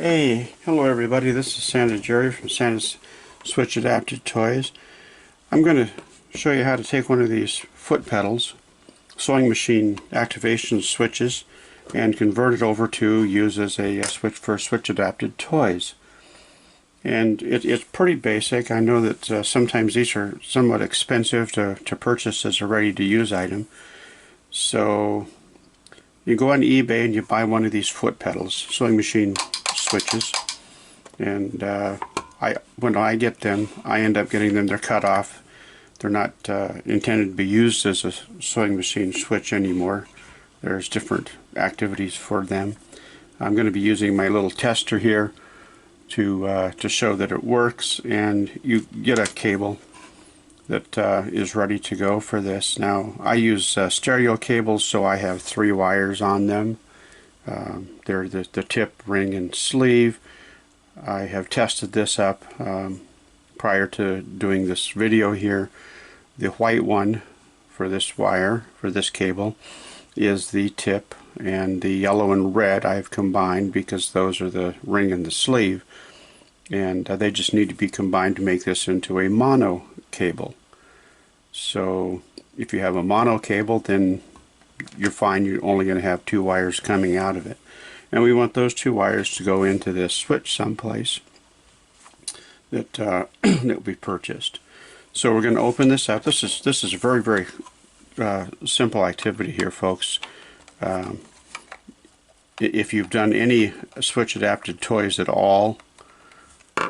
Hey, hello everybody, this is Santa Jerry from Santa's Switch Adapted Toys. I'm going to show you how to take one of these foot pedals, sewing machine activation switches, and convert it over to use as a switch for Switch Adapted Toys. And it's pretty basic. I know that sometimes these are somewhat expensive to purchase as a ready-to-use item. So you go on eBay and you buy one of these foot pedals, sewing machine switches, and when I get them, I end up getting them. They're cut off. They're not intended to be used as a sewing machine switch anymore. There's different activities for them. I'm going to be using my little tester here to show that it works, and you get a cable that is ready to go for this. Now I use stereo cables, so I have 3 wires on them. They're the tip, ring, and sleeve. I have tested this up prior to doing this video here. The white one for this wire, for this cable, is the tip, and the yellow and red I've combined because those are the ring and the sleeve, and they just need to be combined to make this into a mono cable. So if you have a mono cable, then you're fine. You're only going to have 2 wires coming out of it, and we want those 2 wires to go into this switch someplace that that will be purchased. So we're going to open this up. This is a very simple activity here, folks. If you've done any switch adapted toys at all,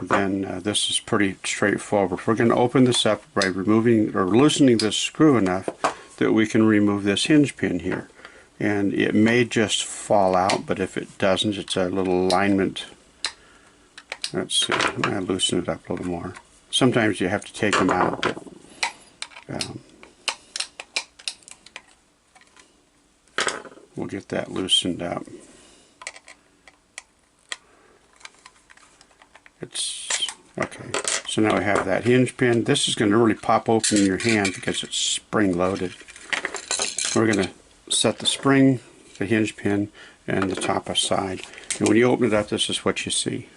then this is pretty straightforward. We're going to open this up by removing or loosening this screw enough that we can remove this hinge pin here, and it may just fall out, but if it doesn't, it's a little alignment. Let's see, I'll loosen it up a little more. Sometimes you have to take them out, but we'll get that loosened up. It's okay. So now we have that hinge pin. This is going to really pop open in your hand because it's spring loaded. We're going to set the spring, the hinge pin, and the top aside. And when you open it up, this is what you see.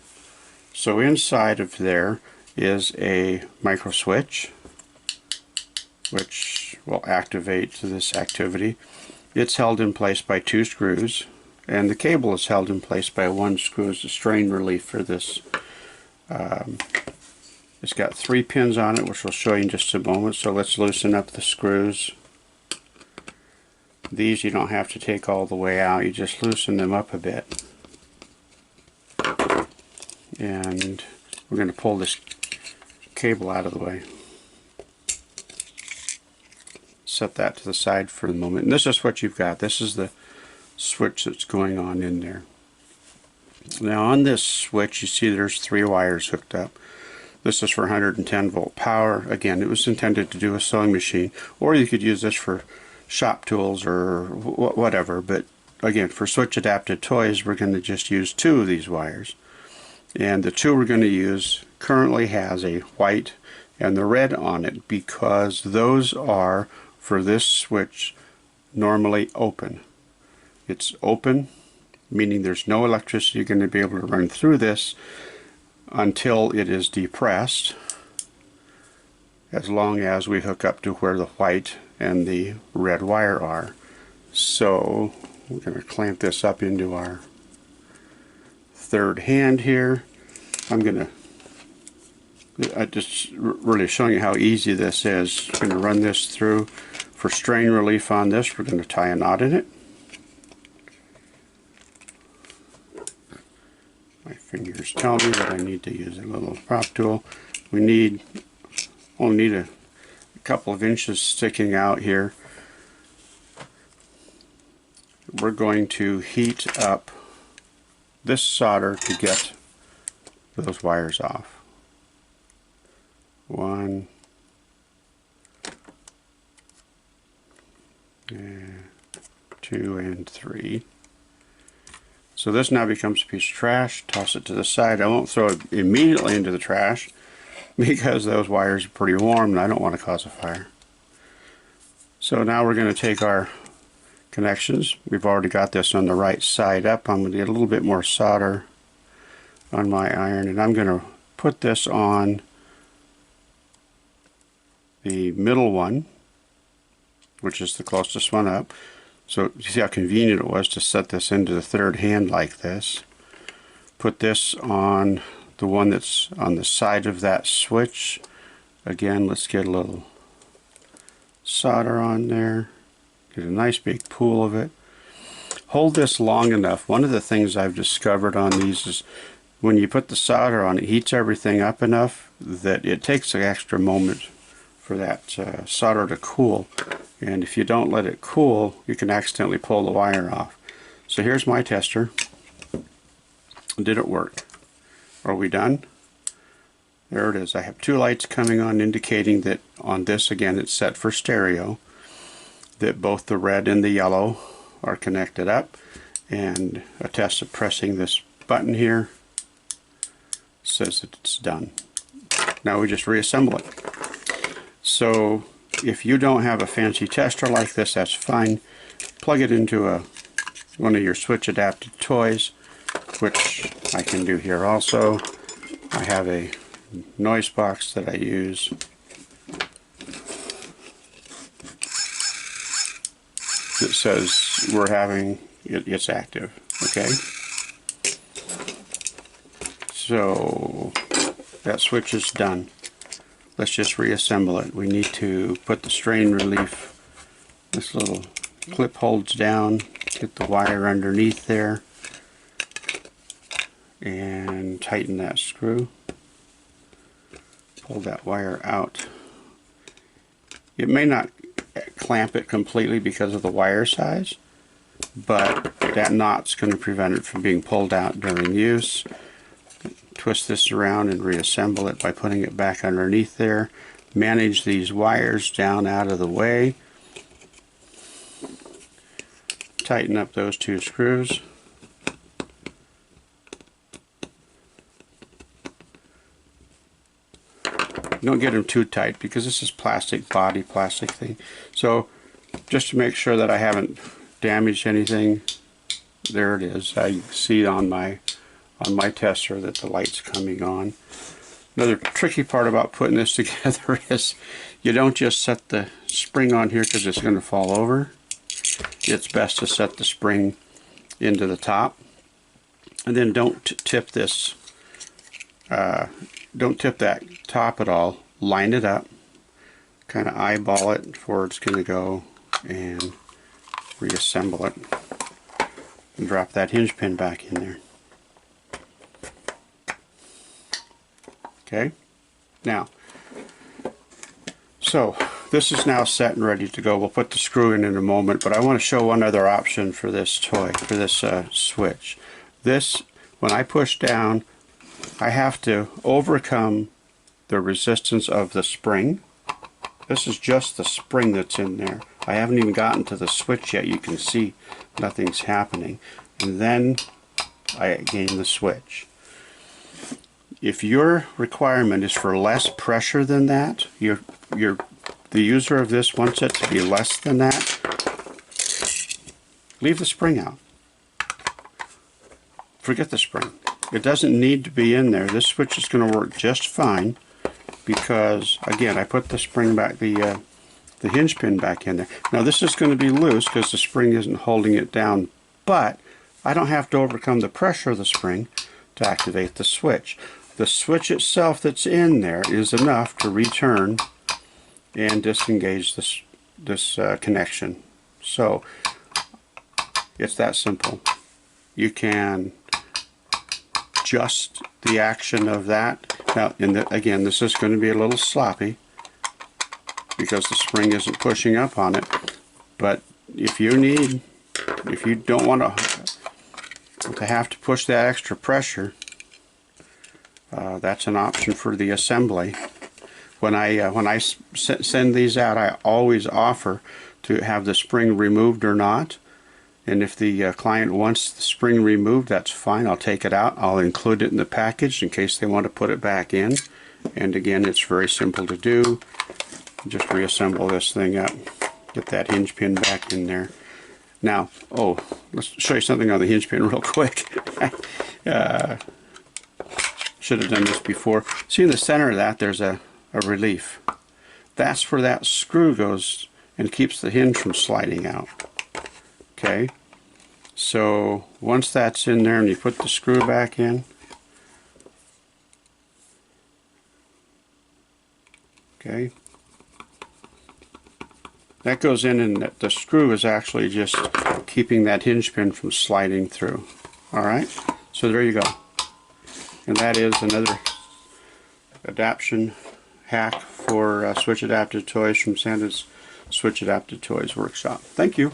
So inside of there is a micro switch, which will activate this activity. It's held in place by 2 screws, and the cable is held in place by 1 screw as a strain relief for this. It's got 3 pins on it, which we'll show you in just a moment. So let's loosen up the screws. These you don't have to take all the way out, you just loosen them up a bit. And we're going to pull this cable out of the way. Set that to the side for the moment. And this is what you've got. This is the switch that's going on in there. Now on this switch, you see there's 3 wires hooked up. This is for 110 volt power. Again, it was intended to do a sewing machine, or you could use this for shop tools or whatever, but again, for switch adapted toys, we're going to just use 2 of these wires. And the 2 we're going to use currently has a white and the red on it because those are, for this switch, normally open. It's open, meaning there's no electricity going to be able to run through this until it is depressed, as long as we hook up to where the white and the red wire are. So we're going to clamp this up into our 3rd hand here. I'm just really showing you how easy this is. I'm going to run this through. For strain relief on this, we're going to tie a knot in it. My fingers tell me that I need to use a little prop tool. We only need a couple of inches sticking out here. We're going to heat up this solder to get those wires off. 1, 2, and 3. So this now becomes a piece of trash. Toss it to the side. I won't throw it immediately into the trash because those wires are pretty warm and I don't want to cause a fire. So now we're going to take our connections. We've already got this on the right side up. I'm going to get a little bit more solder on my iron, and I'm going to put this on the middle one, which is the closest one up. So you see how convenient it was to set this into the third hand like this. Put this on the one that's on the side of that switch. Again, let's get a little solder on there. Get a nice big pool of it. Hold this long enough. One of the things I've discovered on these is when you put the solder on, it heats everything up enough that it takes an extra moment for that solder to cool. And if you don't let it cool, you can accidentally pull the wire off. So here's my tester. Did it work? Are we done? There it is. I have two lights coming on indicating that on this, again, it's set for stereo, that both the red and the yellow are connected up, and a test of pressing this button here says that it's done. Now we just reassemble it. So if you don't have a fancy tester like this, that's fine. Plug it into one of your switch adapted toys, which I can do here also. I have a noise box that I use. That says we're having it's active. Okay, so that switch is done. Let's just reassemble it. We need to put the strain relief. This little clip holds down. Get the wire underneath there and tighten that screw. Pull that wire out. It may not clamp it completely because of the wire size, but that knot's going to prevent it from being pulled out during use. Twist this around and reassemble it by putting it back underneath there. Manage these wires down out of the way. Tighten up those two screws. Don't get them too tight because this is plastic body, plastic thing. So just to make sure that I haven't damaged anything, there it is. I see on my tester that the light's coming on. Another tricky part about putting this together is you don't just set the spring on here because it's going to fall over. It's best to set the spring into the top, and then don't tip this. Don't tip that top at all. Line it up, kind of eyeball it where it's going to go, and reassemble it. And drop that hinge pin back in there. Okay, now, so this is now set and ready to go. We'll put the screw in a moment, but I want to show one other option for this toy, for this switch. This, when I push down, I have to overcome the resistance of the spring. This is just the spring that's in there. I haven't even gotten to the switch yet. You can see nothing's happening. And then I gain the switch. If your requirement is for less pressure than that, the user of this wants it to be less than that, leave the spring out. Forget the spring. It doesn't need to be in there. This switch is going to work just fine because, again, I put the spring back, the hinge pin back in there. Now this is going to be loose because the spring isn't holding it down, but I don't have to overcome the pressure of the spring to activate the switch. The switch itself that's in there is enough to return and disengage this connection. So it's that simple. You can adjust the action of that. Now, again, this is going to be a little sloppy because the spring isn't pushing up on it. But if you don't want to have to push that extra pressure, that's an option for the assembly. When I send these out, I always offer to have the spring removed or not. And if the client wants the spring removed, that's fine. I'll take it out. I'll include it in the package in case they want to put it back in. And again, it's very simple to do. Just reassemble this thing up. Get that hinge pin back in there. Now, let's show you something on the hinge pin real quick. should have done this before. See in the center of that there's a relief. That's where that screw goes and keeps the hinge from sliding out. Okay, so once that's in there and you put the screw back in, okay, that goes in, and the screw is actually just keeping that hinge pin from sliding through. Alright, so there you go. And that is another adaptation hack for Switch Adapted Toys from Santa's Switch Adapted Toys Workshop. Thank you.